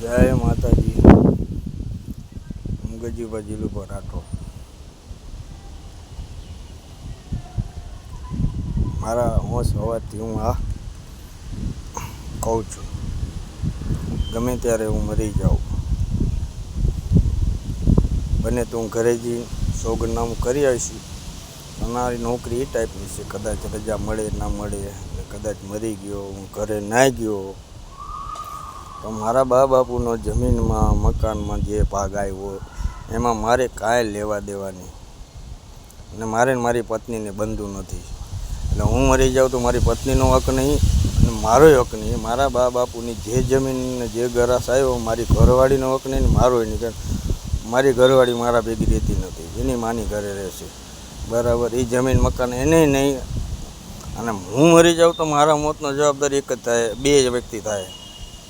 જય માતાજી. હું ગજીબા જિલ્લો પર રાઠો. મારા હોશ હોવાથી હું આ કહું છું, ગમે ત્યારે હું મરી જાઉં, બને તો હું ઘરે જઈ સોગંદનામું કરી આવીશ. અમારી નોકરી એ ટાઈપની છે, કદાચ રજા મળે ના મળે, કદાચ મરી ગયો, હું ઘરે ના ગયો, તો મારા બા બાપુનો જમીનમાં મકાનમાં જે ભાગ આવ્યો એમાં મારે કાંઈ લેવા દેવા નહીં. અને મારે મારી પત્નીને બંધુ નથી. એટલે હું મરી જાઉં તો મારી પત્નીનો હક નહીં અને મારોય હક નહીં. મારા બા બાપુની જે જમીન જે ગરાસ આવ્યો મારી ઘરવાળીનો હક નહીં ને મારોય નહીં. મારી ઘરવાળી મારા ભેગી રહેતી નથી, એની માની ઘરે રહેશે, બરાબર. એ જમીન મકાન એને નહીં. અને હું મરી જાઉં તો મારા મોતનો જવાબદારી એક જ થાય, બે જ વ્યક્તિ થાય.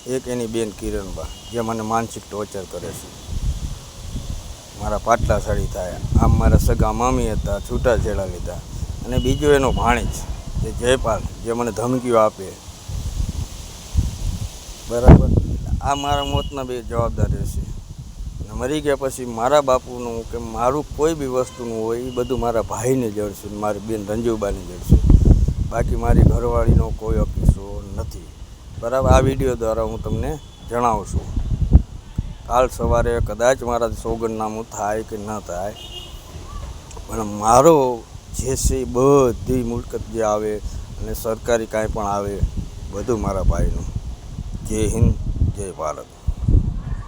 એક એની બેન કિરણબા, જે મને માનસિક ટોર્ચર કરે છે, મારા પાટલા સાડી થાય. આમ મારા સગા મામી હતા, છૂટાછેડા લીધા. અને બીજો એનો ભાણેજ જે જયપાલ, જે મને ધમકીઓ આપે, બરાબર. આ મારા મોતના બે જવાબદાર રહેશે. અને મરી ગયા પછી મારા બાપુનું કે મારું કોઈ બી વસ્તુનું હોય એ બધું મારા ભાઈને જડશે, મારી બેન રંજુબાને જડશે. બાકી મારી ઘરવાળીનો કોઈ હકીસો નથી, બરાબર. આ વિડીયો દ્વારા હું તમને જણાવું છું. કાલ સવારે કદાચ મારાથી સોગંદનામું થાય કે ન થાય, પણ મારો જે છે એ બધી મુલકત જે આવે અને સરકારી કાંઈ પણ આવે બધું મારા ભાઈનું. જય હિન્દ, જય ભારત.